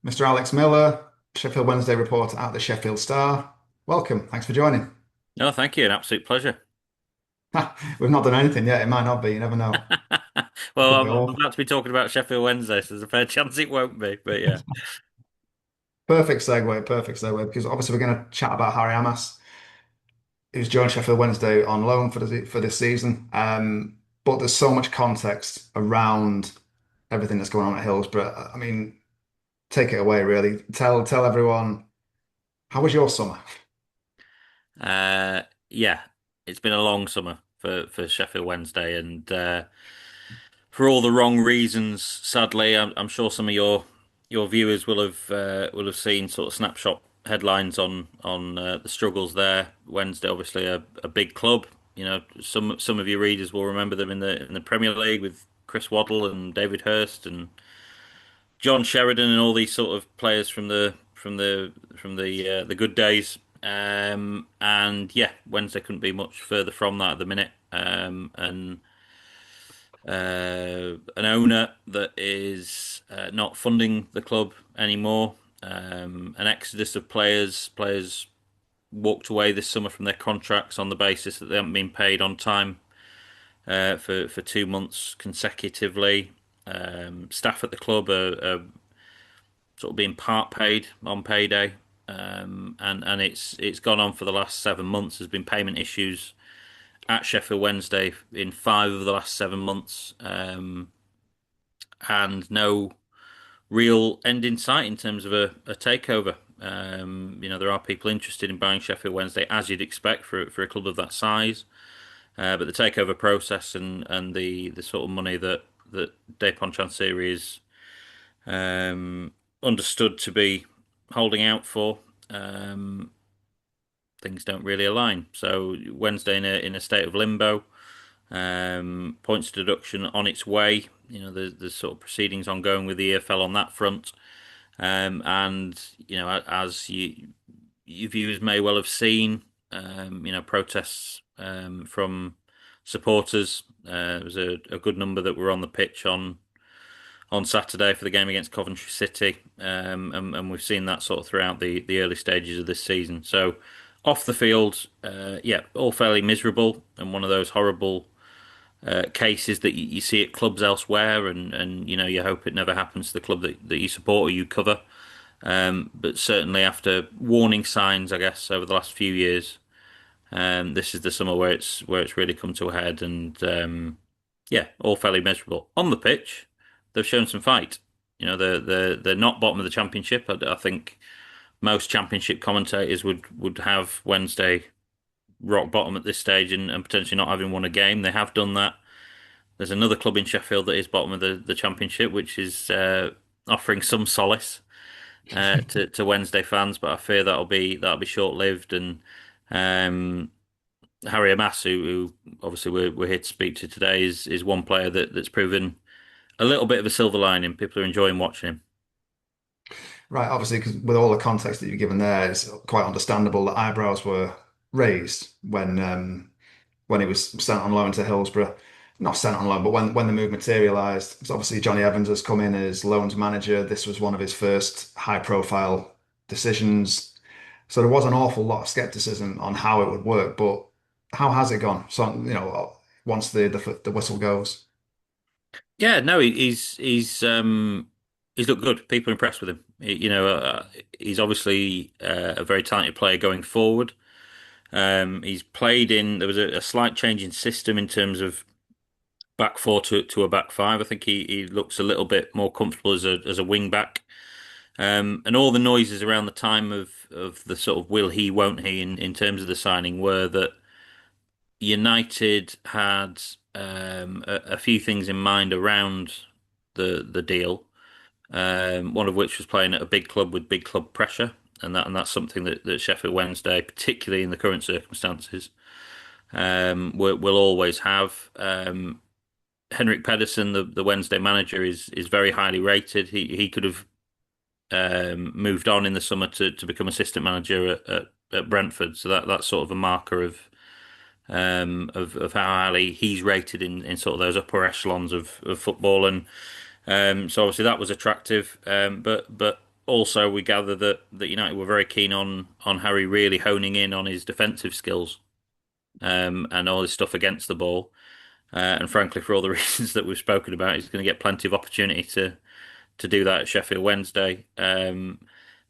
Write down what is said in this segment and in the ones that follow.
Mr. Alex Miller, Sheffield Wednesday reporter at the Sheffield Star. Welcome. Thanks for joining. No, thank you. An absolute pleasure. We've not done anything yet. It might not be. You never know. It Well, could be I'm awful. about to be talking about Sheffield Wednesday, so there's a fair chance it won't be. But yeah. Perfect segue. Perfect segue. Because obviously we're going to chat about Harry Amass, who's joined Sheffield Wednesday on loan for this season. But there's so much context around everything that's going on at Hillsborough. I mean, take it away. Really, tell everyone how was your summer. Yeah, it's been a long summer for Sheffield Wednesday, and for all the wrong reasons. Sadly, I'm sure some of your viewers will have seen sort of snapshot headlines on the struggles there. Wednesday, obviously a big club. You know, some of your readers will remember them in the Premier League with Chris Waddle and David Hurst and John Sheridan and all these sort of players from the good days. And yeah, Wednesday couldn't be much further from that at the minute. And An owner that is not funding the club anymore. An exodus of players walked away this summer from their contracts on the basis that they haven't been paid on time for 2 months consecutively. Staff at the club are sort of being part paid on payday. And it's gone on for the last 7 months. There's been payment issues at Sheffield Wednesday in 5 of the last 7 months, and no real end in sight in terms of a takeover. There are people interested in buying Sheffield Wednesday, as you'd expect for a club of that size. But the takeover process and the sort of money that Depon Chansiri is um, understood to be holding out for, um, things don't really align. So Wednesday in a state of limbo. Points deduction on its way. There's sort of proceedings ongoing with the EFL on that front. And as you viewers may well have seen, protests from supporters. There was a good number that were on the pitch on Saturday for the game against Coventry City, and we've seen that sort of throughout the early stages of this season. So off the field, yeah, all fairly miserable, and one of those horrible cases that you see at clubs elsewhere, and you hope it never happens to the club that you support or you cover. But certainly after warning signs, I guess, over the last few years, this is the summer where it's really come to a head, and yeah, all fairly miserable on the pitch. They've shown some fight. They're not bottom of the championship. I think most championship commentators would have Wednesday rock bottom at this stage and potentially not having won a game. They have done that. There's another club in Sheffield that is bottom of the championship, which is offering some solace to Wednesday fans, but I fear that'll be short lived. And um, Harry Amass, who obviously we're here to speak to today, is one player that's proven a little bit of a silver lining. People are enjoying watching him. Right, obviously, because with all the context that you've given there, it's quite understandable that eyebrows were raised when he was sent on loan to Hillsborough. Not sent on loan, but when the move materialised. So obviously Johnny Evans has come in as loans manager. This was one of his first high-profile decisions. So there was an awful lot of skepticism on how it would work, but how has it gone? So, once the whistle goes. Yeah, no, he's looked good. People are impressed with him. He's obviously a very talented player going forward. He's played in. There was a slight change in system in terms of back four to a back five. I think he looks a little bit more comfortable as a wing back. And all the noises around the time of the sort of will he, won't he in terms of the signing were that United had a few things in mind around the deal. One of which was playing at a big club with big club pressure, and that's something that Sheffield Wednesday, particularly in the current circumstances, will always have. Henrik Pedersen, the Wednesday manager, is very highly rated. He could have moved on in the summer to become assistant manager at Brentford, so that's sort of a marker of how highly he's rated in sort of those upper echelons of football. And so obviously that was attractive. But also we gather that United were very keen on Harry really honing in on his defensive skills and all his stuff against the ball. And frankly, for all the reasons that we've spoken about, he's going to get plenty of opportunity to do that at Sheffield Wednesday.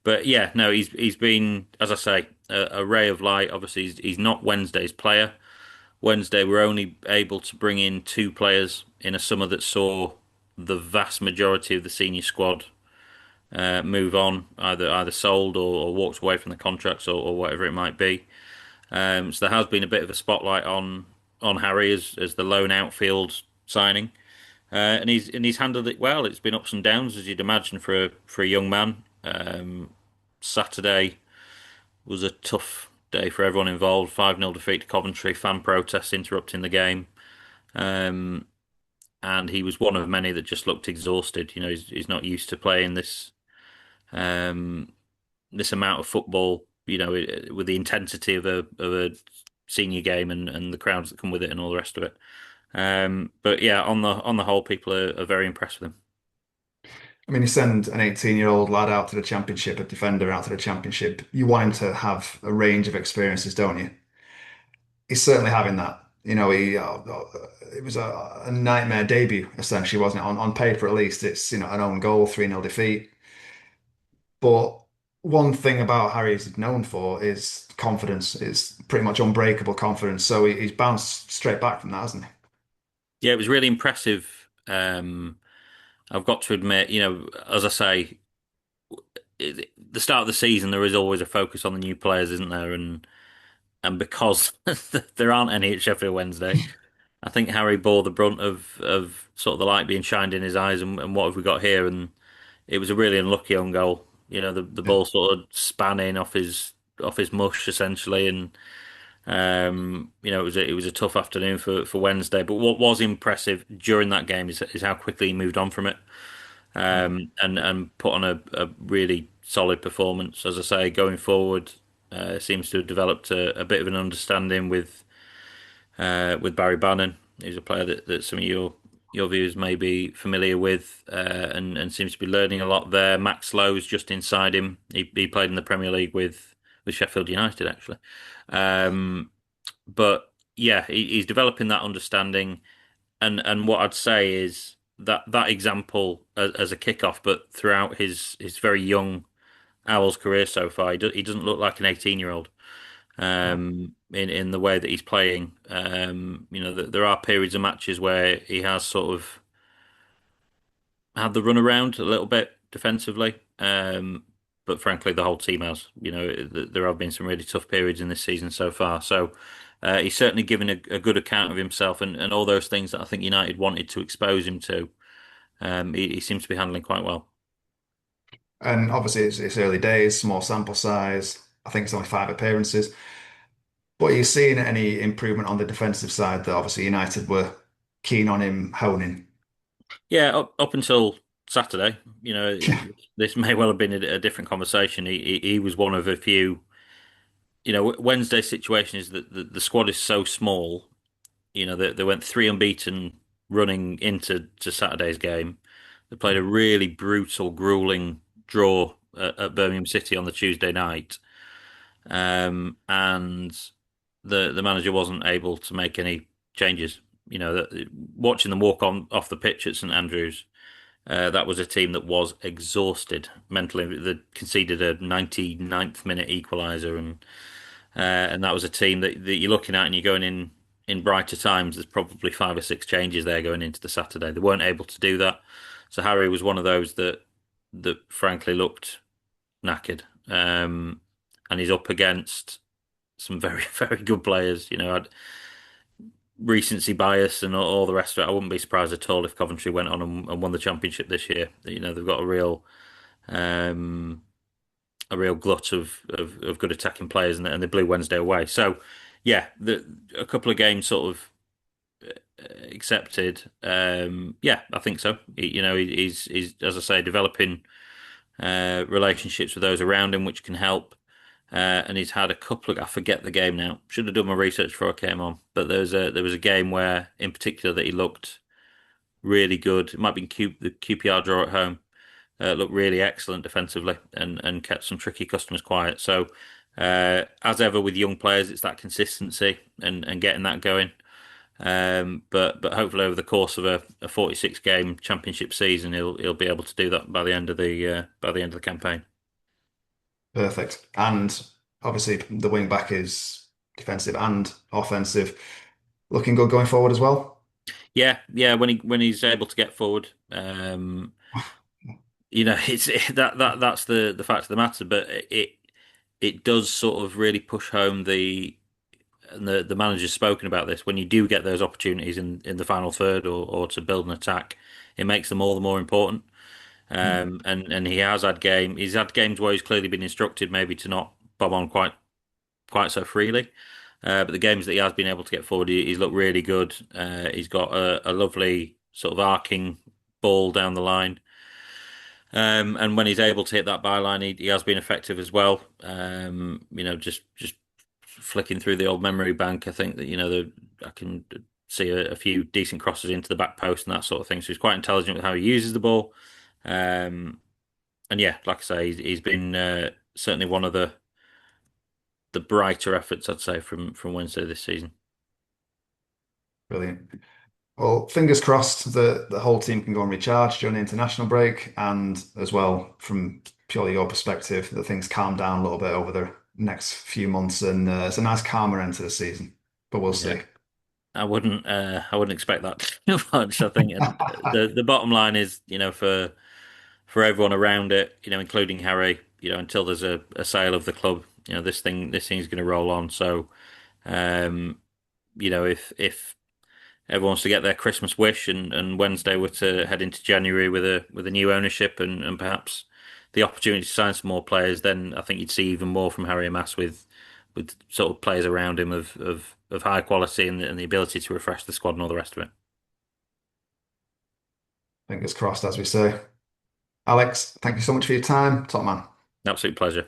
But yeah, no, he's been, as I say, a ray of light. Obviously, he's not Wednesday's player. Wednesday were only able to bring in two players in a summer that saw the vast majority of the senior squad move on, either sold or walked away from the contracts or whatever it might be. So there has been a bit of a spotlight on Harry as the lone outfield signing, and he's handled it well. It's been ups and downs as you'd imagine for a young man. Saturday was a tough day for everyone involved. 5-0 defeat to Coventry, fan protests interrupting the game. Um, and he was one of many that just looked exhausted. He's not used to playing um, this amount of football, with the intensity of a senior game and the crowds that come with it and all the rest of it. But yeah, on the whole, people are very impressed with him. I mean, you send an 18-year-old lad out to the championship, a defender out to the championship, you want him to have a range of experiences, don't you? He's certainly having that. It was a nightmare debut, essentially, wasn't it? On paper, at least, it's, an own goal, 3-0 defeat. But one thing about Harry is known for is confidence. It's pretty much unbreakable confidence. So he's bounced straight back from that, hasn't he? Yeah, it was really impressive. I've got to admit, as I say, the start of the season there is always a focus on the new players, isn't there? And because there aren't any at Sheffield Wednesday, I think Harry bore the brunt of sort of the light being shined in his eyes and what have we got here? And it was a really unlucky own goal. The Yeah. ball sort of span in off his mush essentially, and it was a tough afternoon for Wednesday. But what was impressive during that game is how quickly he moved on from it, Yeah. and put on a really solid performance. As I say, going forward, seems to have developed a bit of an understanding with Barry Bannon. He's a player that some of your viewers may be familiar with, and seems to be learning a lot there. Max Lowe's just inside him. He played in the Premier League with Sheffield United actually, but yeah, he's developing that understanding. And what I'd say is that example as a kickoff, but throughout his very young Owl's career so far, he doesn't look like an 18-year-old No. in the way that he's playing. There are periods of matches where he has sort of had the run around a little bit defensively. But frankly, the whole team has. There have been some really tough periods in this season so far. So he's certainly given a good account of himself and all those things that I think United wanted to expose him to. He seems to be handling quite well. And obviously, it's early days, small sample size. I think it's only 5 appearances. But are you seeing any improvement on the defensive side that obviously United were keen on him honing? Yeah, up until Saturday, this may well have been a different conversation. He was one of a few. Wednesday's situation is that the squad is so small. They went three unbeaten running into Saturday's game. They played a really brutal, grueling draw at Birmingham City on the Tuesday night, and the manager wasn't able to make any changes. Watching them walk on off the pitch at St Andrews, that was a team that was exhausted mentally. They conceded a 99th minute equaliser, and that was a team that you're looking at and you're going in brighter times. There's probably five or six changes there going into the Saturday. They weren't able to do that. So Harry was one of those that frankly looked knackered. And he's up against some very, very good players. I'd recency bias and all the rest of it. I wouldn't be surprised at all if Coventry went on and won the championship this year. They've got um, a real glut of good attacking players, and they blew Wednesday away. So, yeah, a couple of games sort of accepted. Yeah, I think so. He's as I say, developing relationships with those around him, which can help. And he's had a couple of, I forget the game now. Should have done my research before I came on. But there was a game where, in particular, that he looked really good. It might be the QPR draw at home. looked really excellent defensively and kept some tricky customers quiet. So, as ever with young players, it's that consistency and getting that going. But hopefully over the course of a 46 game championship season, he'll be able to do that by the end of the campaign. Perfect. And obviously the wing back is defensive and offensive. Looking good going forward as well. Yeah, yeah. When he's able to get forward, it's that's the fact of the matter. But it does sort of really push home and the manager's spoken about this. When you do get those opportunities in the final third or to build an attack, it makes them all the more important. And he's had games where he's clearly been instructed maybe to not bob on quite so freely. But the games that he has been able to get forward, he's looked really good. He's got a lovely sort of arcing ball down the line. And when he's able to hit that byline, he has been effective as well. Just flicking through the old memory bank, I think that I can see a few decent crosses into the back post and that sort of thing. So he's quite intelligent with how he uses the ball. And yeah, like I say, he's been certainly one of the brighter efforts, I'd say, from Wednesday this season. Brilliant. Well, fingers crossed that the whole team can go and recharge during the international break, and as well, from purely your perspective, that things calm down a little bit over the next few months, and it's a nice calmer end to the season. But we'll Yeah, see. I wouldn't expect that too much. I think the bottom line is, for everyone around it, including Harry, until there's a sale of the club, this thing's going to roll on. So, um, if everyone wants to get their Christmas wish and Wednesday were to head into January with a new ownership and perhaps the opportunity to sign some more players, then I think you'd see even more from Harry Amass with sort of players around him of high quality and the ability to refresh the squad and all the rest of it. Fingers crossed, as we say. Alex, thank you so much for your time. Top man. Absolute pleasure.